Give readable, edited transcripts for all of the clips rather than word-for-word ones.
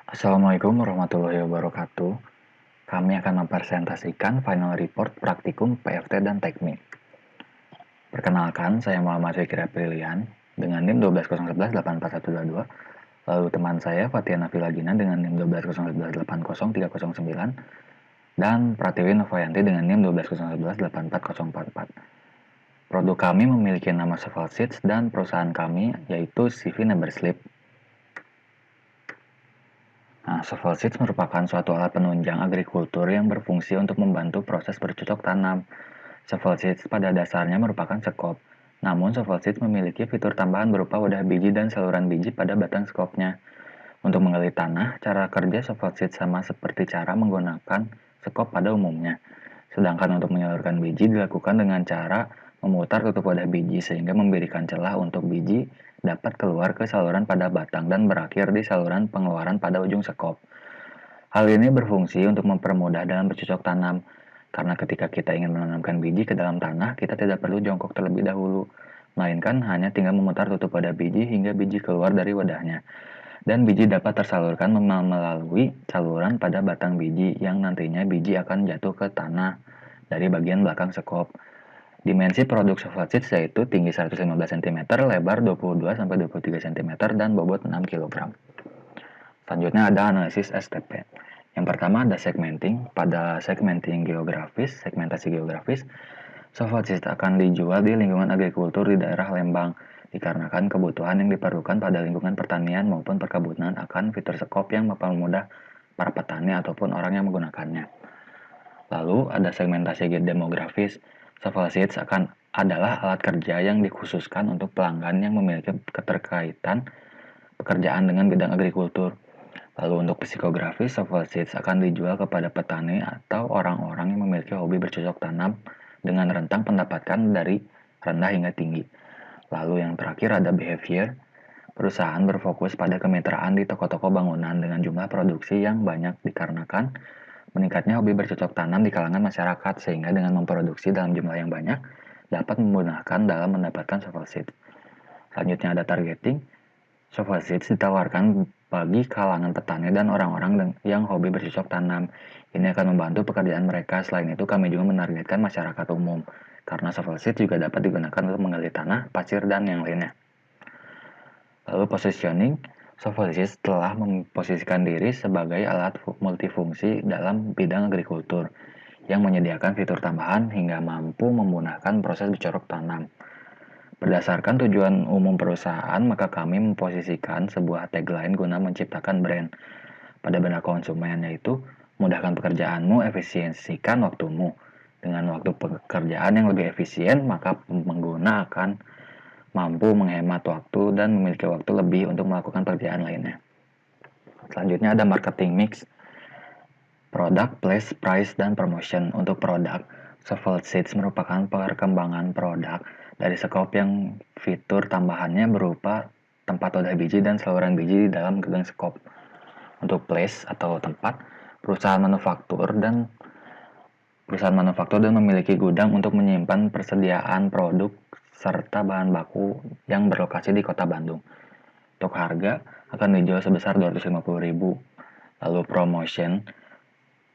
Assalamualaikum warahmatullahi wabarakatuh. Kami akan mempresentasikan final report praktikum PFT dan Teknik. Perkenalkan, saya Muhammad Fikri Aprilian dengan NIM 12011841122. Lalu teman saya Fatiana Vilagina dengan NIM 12011803039 dan Pratiwi Novayanti dengan NIM 12011844044. Produk kami memiliki nama Soval Seeds dan perusahaan kami yaitu CV Neverslip. Nah, Soval Seeds merupakan suatu alat penunjang agrikultur yang berfungsi untuk membantu proses bercocok tanam. Soval Seeds pada dasarnya merupakan sekop, namun Soval Seeds memiliki fitur tambahan berupa wadah biji dan saluran biji pada batang sekopnya. Untuk menggali tanah, cara kerja Soval Seeds sama seperti cara menggunakan sekop pada umumnya. Sedangkan untuk menyalurkan biji dilakukan dengan cara memutar tutup wadah biji sehingga memberikan celah untuk biji dapat keluar ke saluran pada batang dan berakhir di saluran pengeluaran pada ujung sekop. Hal ini berfungsi untuk mempermudah dalam bercocok tanam, karena ketika kita ingin menanamkan biji ke dalam tanah, kita tidak perlu jongkok terlebih dahulu, melainkan hanya tinggal memutar tutup wadah biji hingga biji keluar dari wadahnya. Dan biji dapat tersalurkan melalui saluran pada batang biji yang nantinya biji akan jatuh ke tanah dari bagian belakang sekop. Dimensi produk Soval Seeds yaitu tinggi 115 cm, lebar 22-23 cm, dan bobot 6 kg. Selanjutnya ada analisis STP. Yang pertama ada segmenting. Pada segmenting geografis, segmentasi geografis, Soval Seeds akan dijual di lingkungan agrikultur di daerah Lembang, dikarenakan kebutuhan yang diperlukan pada lingkungan pertanian maupun perkebunan akan fitur sekop yang mempermudah para petani ataupun orang yang menggunakannya. Lalu ada segmentasi demografis. Soval Seeds adalah alat kerja yang dikhususkan untuk pelanggan yang memiliki keterkaitan pekerjaan dengan bidang agrikultur. Lalu untuk psikografis, Soval Seeds akan dijual kepada petani atau orang-orang yang memiliki hobi bercocok tanam dengan rentang pendapatan dari rendah hingga tinggi. Lalu yang terakhir ada behavior. Perusahaan berfokus pada kemitraan di toko-toko bangunan dengan jumlah produksi yang banyak dikarenakan meningkatnya hobi bercocok tanam di kalangan masyarakat, sehingga dengan memproduksi dalam jumlah yang banyak dapat memudahkan dalam mendapatkan Soval Seeds. Selanjutnya ada targeting. Soval Seeds ditawarkan bagi kalangan petani dan orang-orang yang hobi bercocok tanam. Ini akan membantu pekerjaan mereka. Selain itu, kami juga menargetkan masyarakat umum, karena Soval Seeds juga dapat digunakan untuk menggali tanah, pasir, dan yang lainnya. Lalu positioning, Soval Seeds telah memposisikan diri sebagai alat multifungsi dalam bidang agrikultur yang menyediakan fitur tambahan hingga mampu memudahkan proses bercocok tanam. Berdasarkan tujuan umum perusahaan, maka kami memposisikan sebuah tagline guna menciptakan brand pada benak konsumen, yaitu mudahkan pekerjaanmu, efisiensikan waktumu. Dengan waktu pekerjaan yang lebih efisien, maka pengguna akan mampu menghemat waktu dan memiliki waktu lebih untuk melakukan pekerjaan lainnya. Selanjutnya ada marketing mix, product, place, price, dan promotion. Untuk produk, Soval Seeds merupakan perkembangan produk dari sekop yang fitur tambahannya berupa tempat wadah biji dan saluran biji di dalam gudang sekop. Untuk place atau tempat, perusahaan manufaktur dan memiliki gudang untuk menyimpan persediaan produk serta bahan baku yang berlokasi di Kota Bandung. Untuk harga akan dijual sebesar 250.000. Lalu promotion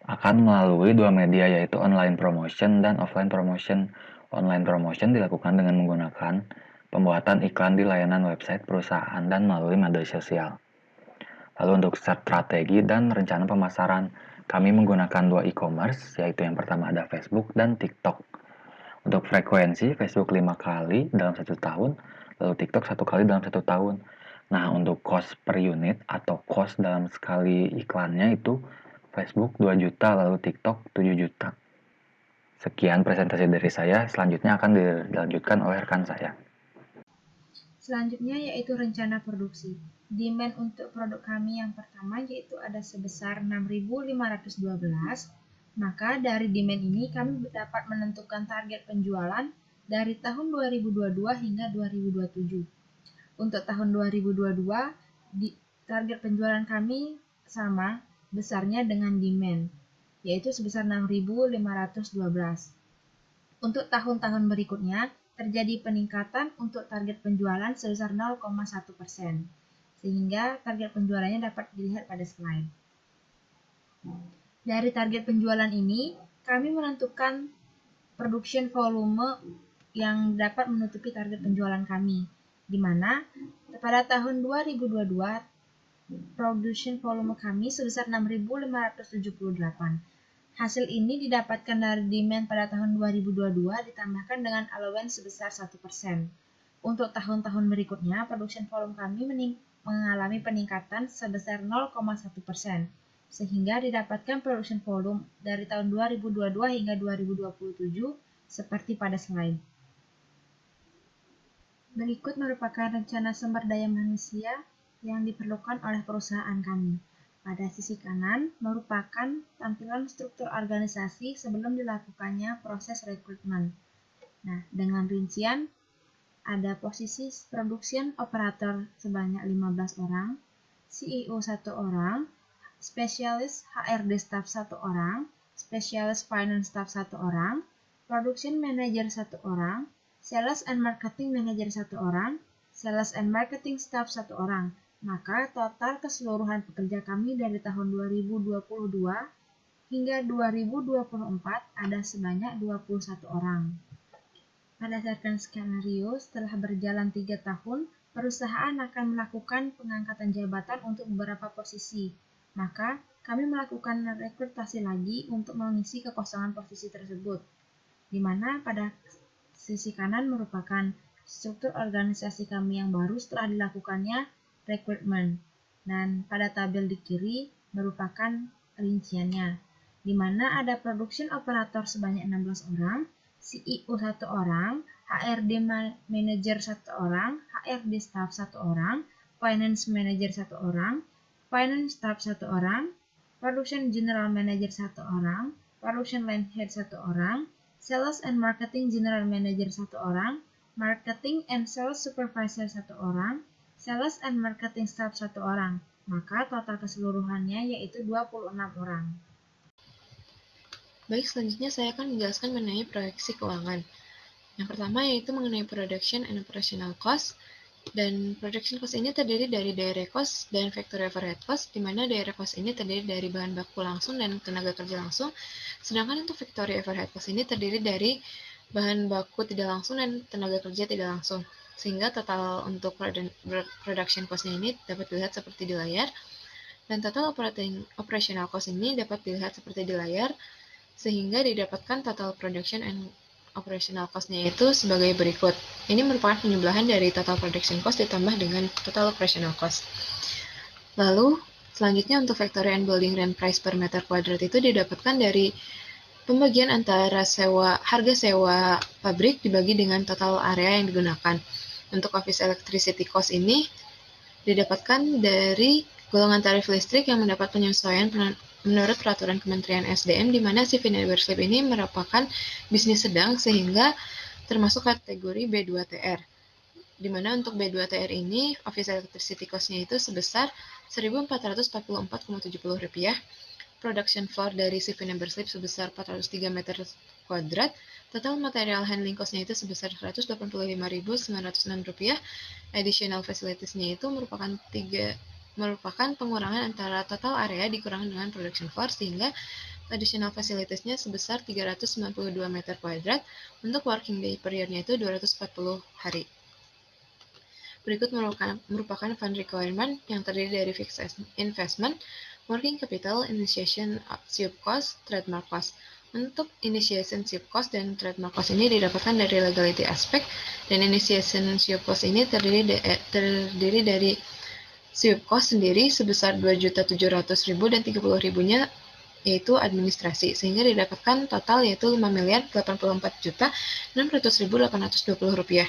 akan melalui dua media, yaitu online promotion dan offline promotion. Online promotion dilakukan dengan menggunakan pembuatan iklan di layanan website perusahaan dan melalui media sosial. Lalu untuk strategi dan rencana pemasaran, kami menggunakan dua e-commerce, yaitu yang pertama ada Facebook dan TikTok. Untuk frekuensi, Facebook 5 kali dalam 1 tahun, lalu TikTok 1 kali dalam 1 tahun. Nah, untuk cost per unit atau cost dalam sekali iklannya itu Facebook 2 juta, lalu TikTok 7 juta. Sekian presentasi dari saya, selanjutnya akan dilanjutkan oleh rekan saya. Selanjutnya yaitu rencana produksi. Demand untuk produk kami yang pertama yaitu ada sebesar 6.512. Maka dari demand ini kami dapat menentukan target penjualan dari tahun 2022 hingga 2027. Untuk tahun 2022, target penjualan kami sama besarnya dengan demand, yaitu sebesar 6.512. Untuk tahun-tahun berikutnya, terjadi peningkatan untuk target penjualan sebesar 0,1%. sehingga target penjualannya dapat dilihat pada slide. Dari target penjualan ini, kami menentukan production volume yang dapat menutupi target penjualan kami, di mana pada tahun 2022 production volume kami sebesar 6.578. Hasil ini didapatkan dari demand pada tahun 2022 ditambahkan dengan allowance sebesar 1%. Untuk tahun-tahun berikutnya, production volume kami mengalami peningkatan sebesar 0,1%, sehingga didapatkan production volume dari tahun 2022 hingga 2027 seperti pada slide. Berikut merupakan rencana sumber daya manusia yang diperlukan oleh perusahaan kami. Pada sisi kanan merupakan tampilan struktur organisasi sebelum dilakukannya proses rekrutmen. Nah, dengan rincian ada posisi production operator sebanyak 15 orang, CEO 1 orang, spesialis HRD staff 1 orang, spesialis finance staff 1 orang, production manager 1 orang, sales and marketing manager 1 orang, sales and marketing staff 1 orang. Maka total keseluruhan pekerja kami dari tahun 2022 hingga 2024 ada sebanyak 21 orang. Berdasarkan skenario, setelah berjalan 3 tahun, perusahaan akan melakukan pengangkatan jabatan untuk beberapa posisi. Maka, kami melakukan rekrutasi lagi untuk mengisi kekosongan posisi tersebut, di mana pada sisi kanan merupakan struktur organisasi kami yang baru setelah dilakukannya rekrutmen, dan pada tabel di kiri merupakan rinciannya, di mana ada production operator sebanyak 16 orang, CEO 1 orang, HRD manager 1 orang, HRD staff 1 orang, finance manager 1 orang, finance staff 1 orang, production general manager 1 orang, production line head 1 orang, sales and marketing general manager 1 orang, marketing and sales supervisor 1 orang, sales and marketing staff 1 orang, maka total keseluruhannya yaitu 26 orang. Baik, selanjutnya saya akan menjelaskan mengenai proyeksi keuangan. Yang pertama yaitu mengenai production and operational cost. Dan production cost ini terdiri dari direct cost dan factory overhead cost, di mana direct cost ini terdiri dari bahan baku langsung dan tenaga kerja langsung. Sedangkan untuk factory overhead cost ini terdiri dari bahan baku tidak langsung dan tenaga kerja tidak langsung. Sehingga total untuk production cost-nya ini dapat dilihat seperti di layar. Dan total operational cost ini dapat dilihat seperti di layar, sehingga didapatkan total production and operational cost-nya itu sebagai berikut. Ini merupakan penjumlahan dari total production cost ditambah dengan total operational cost. Lalu, selanjutnya untuk factory and building rent price per meter kuadrat itu didapatkan dari pembagian antara harga sewa pabrik dibagi dengan total area yang digunakan. Untuk office electricity cost ini didapatkan dari golongan tarif listrik yang mendapat penyesuaian menurut peraturan Kementerian SDM, di mana CV Membership ini merupakan bisnis sedang sehingga termasuk kategori B2TR. Di mana untuk B2TR ini, office electricity cost-nya itu sebesar Rp1.444,70. Production floor dari CV Membership sebesar 403 meter kuadrat. Total material handling cost-nya itu sebesar Rp185.906. Additional facilities-nya itu merupakan pengurangan antara total area dikurangi dengan production floor, sehingga additional facilities-nya sebesar 392 meter kuadrat. Untuk working day period-nya itu 240 hari. Berikut merupakan fund requirement yang terdiri dari fixed investment, working capital, initiation SIUP cost, trademark cost. Untuk initiation SIUP cost dan trademark cost ini didapatkan dari legality aspect, dan initiation SIUP cost ini terdiri dari SIUP cost sendiri sebesar 2.700.000 dan 30.000-nya yaitu administrasi, sehingga didapatkan total yaitu Rp5.084.600.820.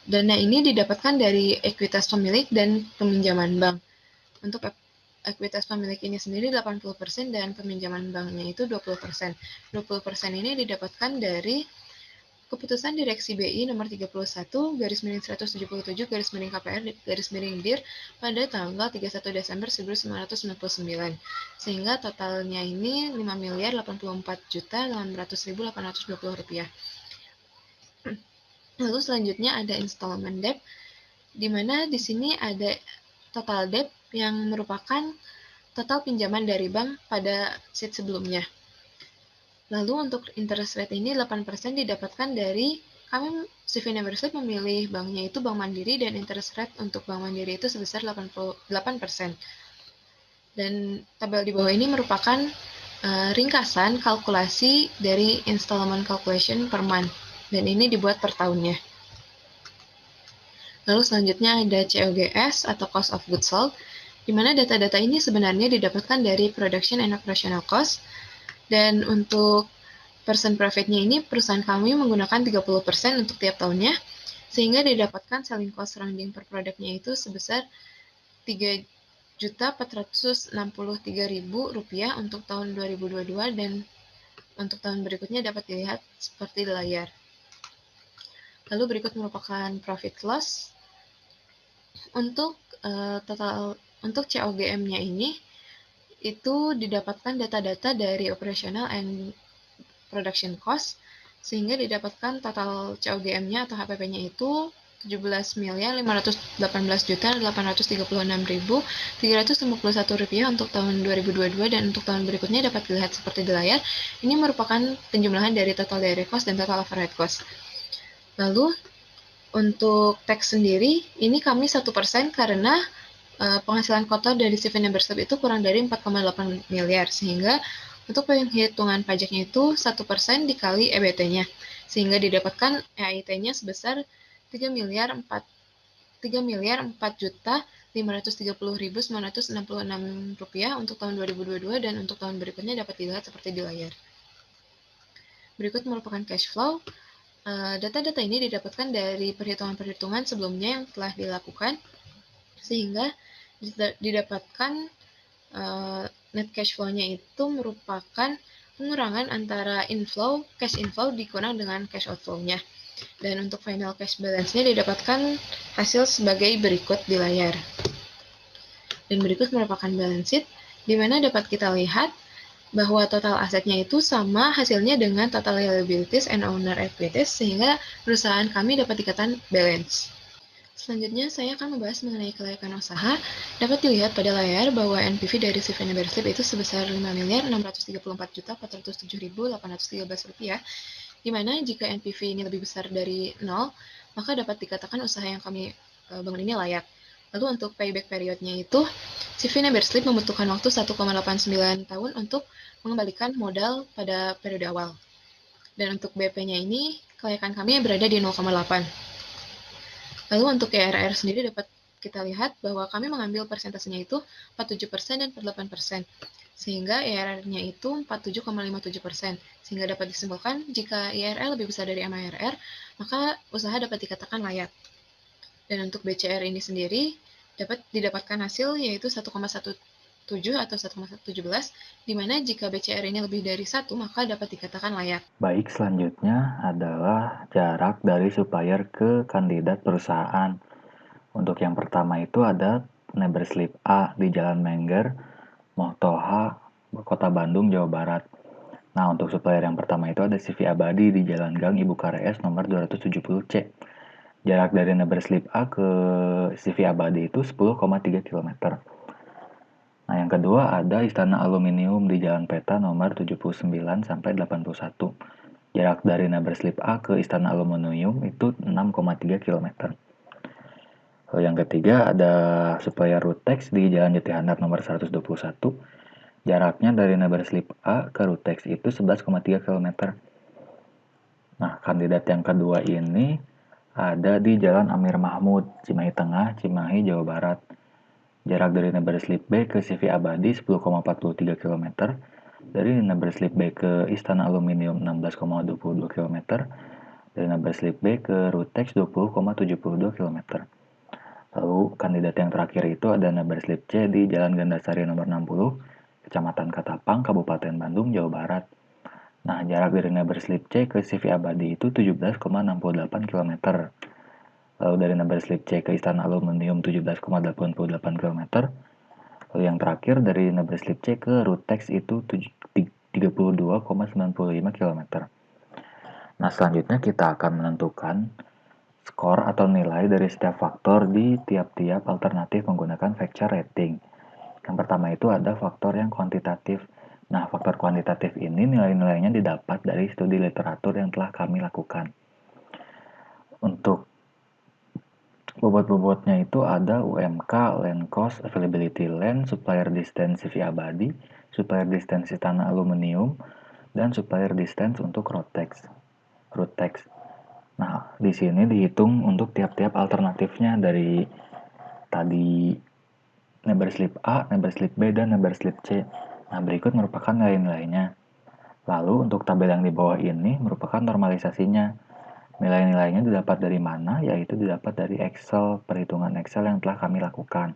Dana ini didapatkan dari ekuitas pemilik dan peminjaman bank. Untuk ekuitas pemilik ini sendiri 80% dan peminjaman banknya itu 20%. 20% ini didapatkan dari Keputusan Direksi BI nomor 31/177/KPR/DIR pada tanggal 31 Desember 1999, sehingga totalnya ini Rp5.084.600.820. Lalu selanjutnya ada installment debt. di mana di sini ada total debt yang merupakan total pinjaman dari bank pada sheet sebelumnya. Lalu untuk interest rate ini 8% didapatkan dari kami CV Neverslip memilih banknya itu Bank Mandiri dan interest rate untuk Bank Mandiri itu sebesar 88%. Dan tabel di bawah ini merupakan ringkasan kalkulasi dari installment calculation per month. Dan ini dibuat per tahunnya. Lalu selanjutnya ada COGS atau Cost of Goods Sold, di mana data-data ini sebenarnya didapatkan dari Production and Operational Cost. Dan untuk percent profit-nya ini perusahaan kami menggunakan 30% untuk tiap tahunnya, sehingga didapatkan selling cost rounding per produknya itu sebesar Rp3.463.000 untuk tahun 2022 dan untuk tahun berikutnya dapat dilihat seperti di layar. Lalu berikut merupakan profit loss. Untuk untuk COGM-nya ini itu didapatkan data-data dari operational and production cost, sehingga didapatkan total COGM-nya atau HPP-nya itu Rp17.518.836.351 untuk tahun 2022 dan untuk tahun berikutnya dapat dilihat seperti di layar. Ini merupakan penjumlahan dari total direct cost dan total overhead cost. Lalu untuk tax sendiri, ini kami 1% karena penghasilan kotor dari CV Neverslip itu kurang dari 4,8 miliar, sehingga untuk penghitungan pajaknya itu 1% dikali EBT-nya, sehingga didapatkan EIT-nya sebesar Rp3.4.530.966 untuk tahun 2022 dan untuk tahun berikutnya dapat dilihat seperti di layar. Berikut merupakan cash flow. Data-data ini didapatkan dari perhitungan-perhitungan sebelumnya yang telah dilakukan, sehingga didapatkan net cash flow-nya itu merupakan pengurangan antara cash inflow dikurang dengan cash outflow-nya. Dan untuk final cash balance-nya didapatkan hasil sebagai berikut di layar. Dan berikut merupakan balance sheet, di mana dapat kita lihat bahwa total asetnya itu sama hasilnya dengan total liabilities and owner equities, sehingga perusahaan kami dapat dikatakan balance. Selanjutnya, saya akan membahas mengenai kelayakan usaha. Dapat dilihat pada layar bahwa NPV dari CV Neverslip itu sebesar Rp5.634.407.813, di mana jika NPV ini lebih besar dari 0, maka dapat dikatakan usaha yang kami bangun ini layak. Lalu untuk payback periodnya itu, CV Neverslip membutuhkan waktu 1,89 tahun untuk mengembalikan modal pada periode awal. Dan untuk BP-nya ini, kelayakan kami berada di 0,8. Lalu untuk IRR sendiri dapat kita lihat bahwa kami mengambil persentasenya itu 47% dan 48%, sehingga IRR-nya itu 47,57%, sehingga dapat disimpulkan jika IRR lebih besar dari MIRR, maka usaha dapat dikatakan layak. Dan untuk BCR ini sendiri dapat didapatkan hasil yaitu 1,17 atau 1,17, di mana jika BCR ini lebih dari 1, maka dapat dikatakan layak. Baik, selanjutnya adalah jarak dari supplier ke kandidat perusahaan. Untuk yang pertama itu ada Neverslip A di Jalan Mengger, Mohtoha, Kota Bandung, Jawa Barat. Nah, untuk supplier yang pertama itu ada CV Abadi di Jalan Gang Ibu Kares nomor 270C. Jarak dari Neverslip A ke CV Abadi itu 10,3 km. Nah, yang kedua ada Istana Aluminium di Jalan Peta nomor 79 sampai 81. Jarak dari Neverslip A ke Istana Aluminium itu 6,3 km. Lalu yang ketiga ada supplier Rutex di Jalan Jati Handap nomor 121. Jaraknya dari Neverslip A ke Rutex itu 11,3 km. Nah, kandidat yang kedua ini ada di Jalan Amir Mahmud, Cimahi Tengah, Cimahi, Jawa Barat. Jarak dari Neverslip B ke CV Abadi 10,43 km. Dari Neverslip B ke Istana Aluminium 16,22 km. Dari Neverslip B ke Rutex 20,72 km. Lalu kandidat yang terakhir itu ada Neverslip C di Jalan Gandasari nomor 60, Kecamatan Katapang, Kabupaten Bandung, Jawa Barat. Nah, jarak dari Neverslip C ke CV Abadi itu 17,68 km. Lalu dari Neverslip C ke Istana Aluminium 17,88 km. Lalu yang terakhir dari Neverslip C ke Rutex itu 32,95 km. Nah, selanjutnya kita akan menentukan skor atau nilai dari setiap faktor di tiap-tiap alternatif menggunakan vector rating. Yang pertama itu ada faktor yang kuantitatif. Nah, faktor kuantitatif ini nilai-nilainya didapat dari studi literatur yang telah kami lakukan. Untuk bobot-bobotnya itu ada UMK, land cost, availability land, supplier distance CV abadi, supplier distance tanah aluminium, dan supplier distance untuk root text. Nah, di sini dihitung untuk tiap-tiap alternatifnya dari tadi number slip A, number slip B, dan number slip C. Nah, berikut merupakan nilai-nilainya. Lalu untuk tabel yang di bawah ini merupakan normalisasinya. Nilai-nilainya didapat dari mana? Yaitu didapat dari Excel, perhitungan Excel yang telah kami lakukan.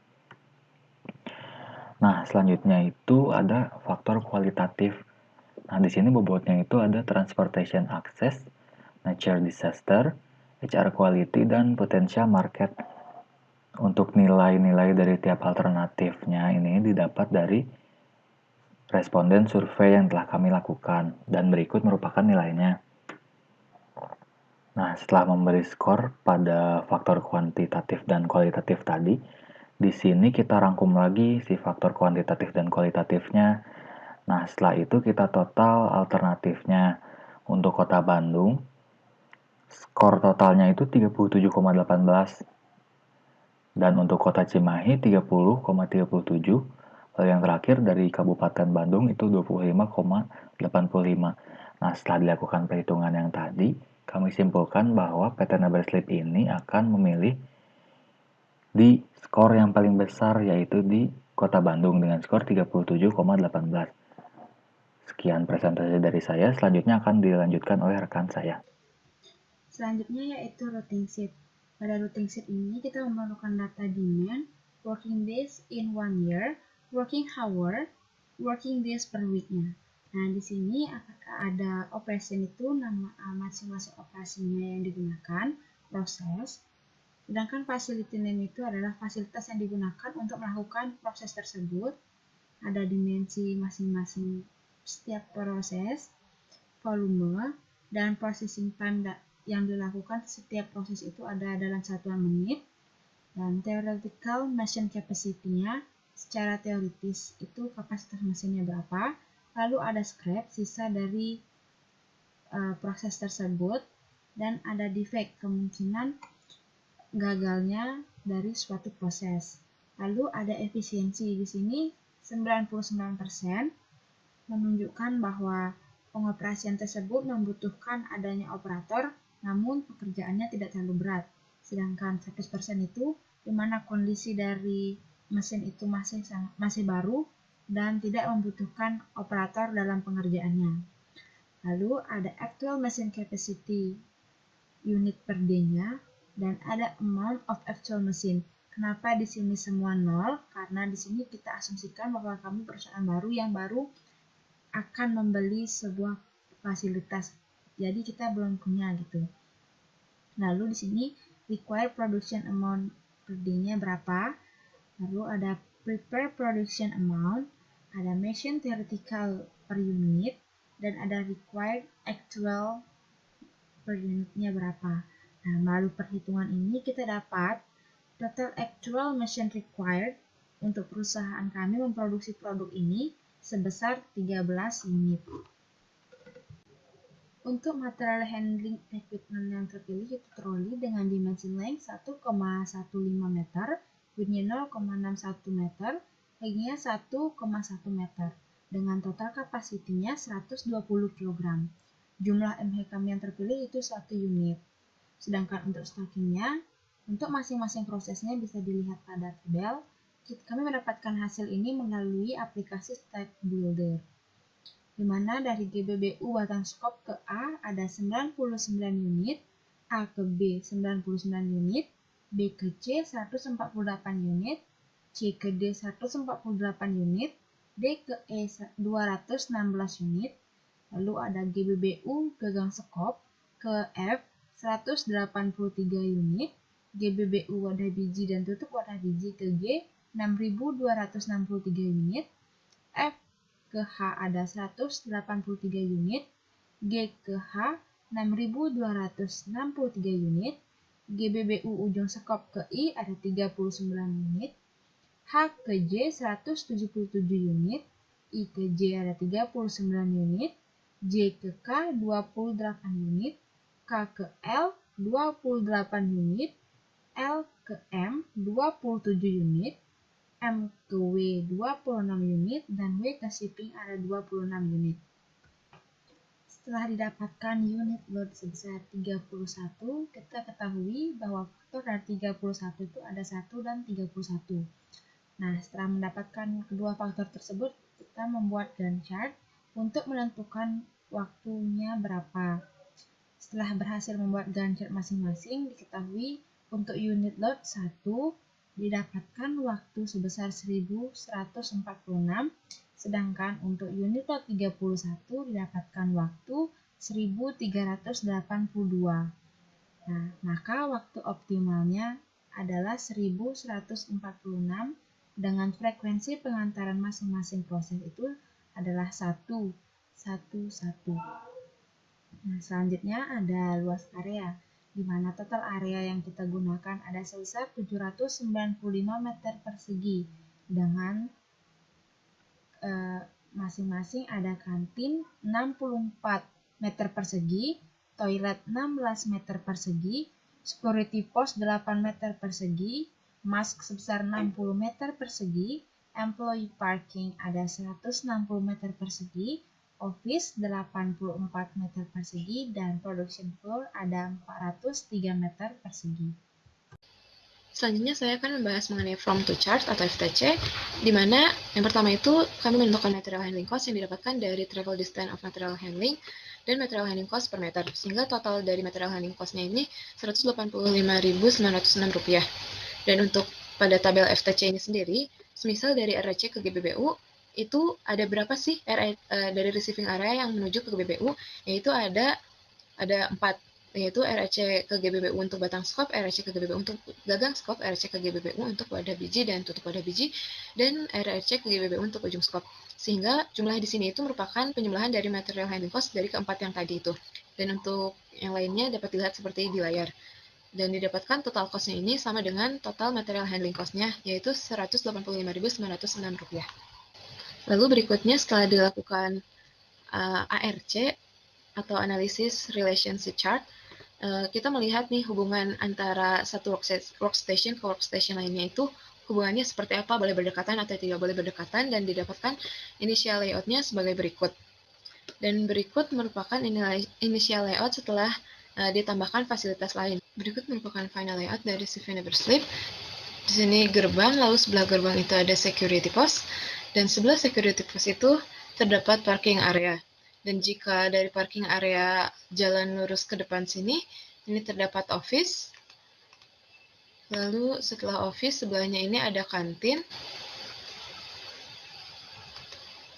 Nah, selanjutnya itu ada faktor kualitatif. Nah, di sini bobotnya itu ada transportation access, nature disaster, HR quality, dan potential market. Untuk nilai-nilai dari tiap alternatifnya ini didapat dari responden survei yang telah kami lakukan, dan berikut merupakan nilainya. Nah, setelah memberi skor pada faktor kuantitatif dan kualitatif tadi, di sini kita rangkum lagi si faktor kuantitatif dan kualitatifnya. Nah, setelah itu kita total alternatifnya. Untuk Kota Bandung, skor totalnya itu 37,18. Dan untuk Kota Cimahi 30,37. Lalu yang terakhir dari Kabupaten Bandung itu 25,85. Nah, setelah dilakukan perhitungan yang tadi, kami simpulkan bahwa PT Neberslip ini akan memilih di skor yang paling besar, yaitu di Kota Bandung dengan skor 37,18. Sekian presentasi dari saya, selanjutnya akan dilanjutkan oleh rekan saya. Selanjutnya yaitu routing sheet. Pada routing sheet ini kita memerlukan data demand, working days in 1 year, working hour, working days per week-nya. Nah, di sini ada operation itu nama masing-masing operasinya yang digunakan, proses. Sedangkan facility name itu adalah fasilitas yang digunakan untuk melakukan proses tersebut. Ada dimensi masing-masing setiap proses, volume, dan processing time yang dilakukan setiap proses itu ada dalam satuan menit. Dan theoretical machine capacity-nya secara teoritis itu kapasitas mesinnya berapa. Lalu ada scrap, sisa dari proses tersebut. Dan ada defect, kemungkinan gagalnya dari suatu proses. Lalu ada efisiensi, di sini 99% menunjukkan bahwa pengoperasian tersebut membutuhkan adanya operator, namun pekerjaannya tidak terlalu berat. Sedangkan 100% itu di mana kondisi dari mesin itu masih baru dan tidak membutuhkan operator dalam pengerjaannya. Lalu ada actual machine capacity unit per day-nya dan ada amount of actual machine. Kenapa di sini semua 0? Karena di sini kita asumsikan bahwa kami perusahaan baru yang baru akan membeli sebuah fasilitas. Jadi kita belum punya gitu. Lalu di sini required production amount per day-nya berapa? Lalu ada prepare production amount, ada machine theoretical per unit, dan ada required actual per unitnya berapa. Nah, melalui perhitungan ini kita dapat total actual machine required untuk perusahaan kami memproduksi produk ini sebesar 13 unit. Untuk material handling equipment yang terpilih itu troli dengan dimensi length 1,15 meter, widthnya 0,61 meter, height-nya 1,1 meter, dengan total kapasitinya 120 kg. Jumlah MH kami yang terpilih itu 1 unit. Sedangkan untuk stockingnya, untuk masing-masing prosesnya bisa dilihat pada tabel. Kami mendapatkan hasil ini melalui aplikasi Stack Builder, di mana dari GBBU batang skop ke A ada 99 unit, A ke B 99 unit, B ke C 148 unit, C ke D 148 unit, D ke E 216 unit, lalu ada GBBU gagang skop ke F 183 unit, GBBU wadah biji dan tutup wadah biji ke G 6.263 unit, F ke H ada 183 unit, G ke H 6.263 unit, GBBU ujung skop ke I ada 39 unit, H ke J 177 unit, I ke J ada 39 unit, J ke K 28 unit, K ke L 28 unit, L ke M 27 unit, M ke W 26 unit, dan W ke shipping ada 26 unit. Setelah didapatkan unit load sebesar 31, kita ketahui bahwa faktor dari 31 itu ada 1 dan 31. Nah, setelah mendapatkan kedua faktor tersebut, kita membuat Gantt chart untuk menentukan waktunya berapa. Setelah berhasil membuat Gantt chart masing-masing, diketahui untuk unit load 1 didapatkan waktu sebesar 1146, sedangkan untuk unit load 31 didapatkan waktu 1382. Nah, maka waktu optimalnya adalah 1146 dengan frekuensi pengantaran masing-masing proses itu adalah 1, 1, 1. Nah, selanjutnya ada luas area, di mana total area yang kita gunakan ada sebesar 795 meter persegi dengan masing-masing ada kantin 64 meter persegi, toilet 16 meter persegi, security post 8 meter persegi, mask sebesar 60 meter persegi, employee parking ada 160 meter persegi, office 84 meter persegi, dan production floor ada 403 meter persegi. Selanjutnya saya akan membahas mengenai from to chart atau FTC, di mana yang pertama itu kami menentukan material handling cost yang didapatkan dari travel distance of material handling dan material handling cost per meter, sehingga total dari material handling cost-nya ini Rp185.906. Dan untuk pada tabel FTC ini sendiri, semisal dari RRC ke GBBU, itu ada berapa sih dari receiving area yang menuju ke GBBU, yaitu ada 4, yaitu RRC ke GBBU untuk batang skop, RRC ke GBBU untuk gagang skop, RRC ke GBBU untuk wadah biji dan tutup wadah biji, dan RRC ke GBBU untuk ujung skop. Sehingga jumlah di sini itu merupakan penjumlahan dari material handling cost dari keempat yang tadi itu. Dan untuk yang lainnya dapat dilihat seperti di layar. Dan didapatkan total cost-nya ini sama dengan total material handling cost-nya, yaitu Rp185.906. Lalu berikutnya setelah dilakukan ARC atau Analysis Relationship Chart, kita melihat nih hubungan antara satu workstation ke workstation lainnya itu hubungannya seperti apa, boleh berdekatan atau tidak boleh berdekatan, dan didapatkan initial layout-nya sebagai berikut. Dan berikut merupakan initial layout setelah ditambahkan fasilitas lain. Berikut merupakan final layout dari CV Neverslip. Di sini gerbang, lalu sebelah gerbang itu ada security post, dan sebelah security post itu terdapat parking area. Dan jika dari parking area jalan lurus ke depan sini, ini terdapat office. Lalu setelah office, sebelahnya ini ada kantin.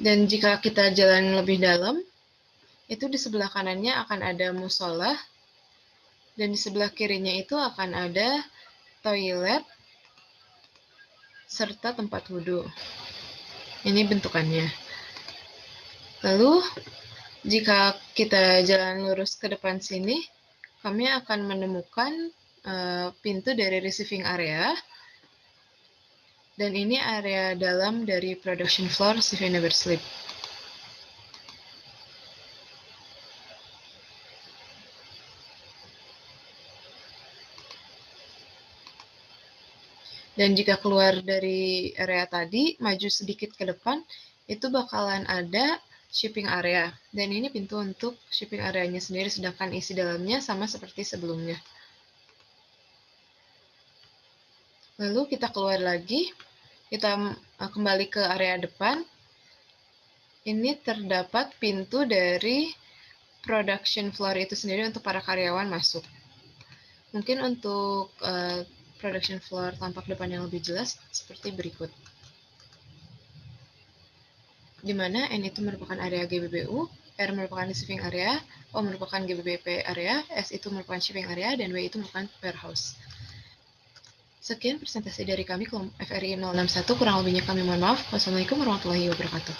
Dan jika kita jalan lebih dalam, itu di sebelah kanannya akan ada musola. Dan di sebelah kirinya itu akan ada toilet serta tempat wudhu. Ini bentukannya. Lalu, jika kita jalan lurus ke depan sini, kami akan menemukan pintu dari receiving area. Dan ini area dalam dari production floor CV Neverslip. Dan jika keluar dari area tadi, maju sedikit ke depan, itu bakalan ada shipping area. Dan ini pintu untuk shipping areanya sendiri, sedangkan isi dalamnya sama seperti sebelumnya. Lalu kita keluar lagi, kita kembali ke area depan. Ini terdapat pintu dari production floor itu sendiri untuk para karyawan masuk. Mungkin untuk production floor tampak depan yang lebih jelas seperti berikut. Di mana N itu merupakan area GBBU, R merupakan receiving area, O merupakan GBBP area, S itu merupakan shipping area, dan W itu merupakan warehouse. Sekian presentasi dari kami, kelompok FRI 061, kurang lebihnya kami mohon maaf. Wassalamualaikum warahmatullahi wabarakatuh.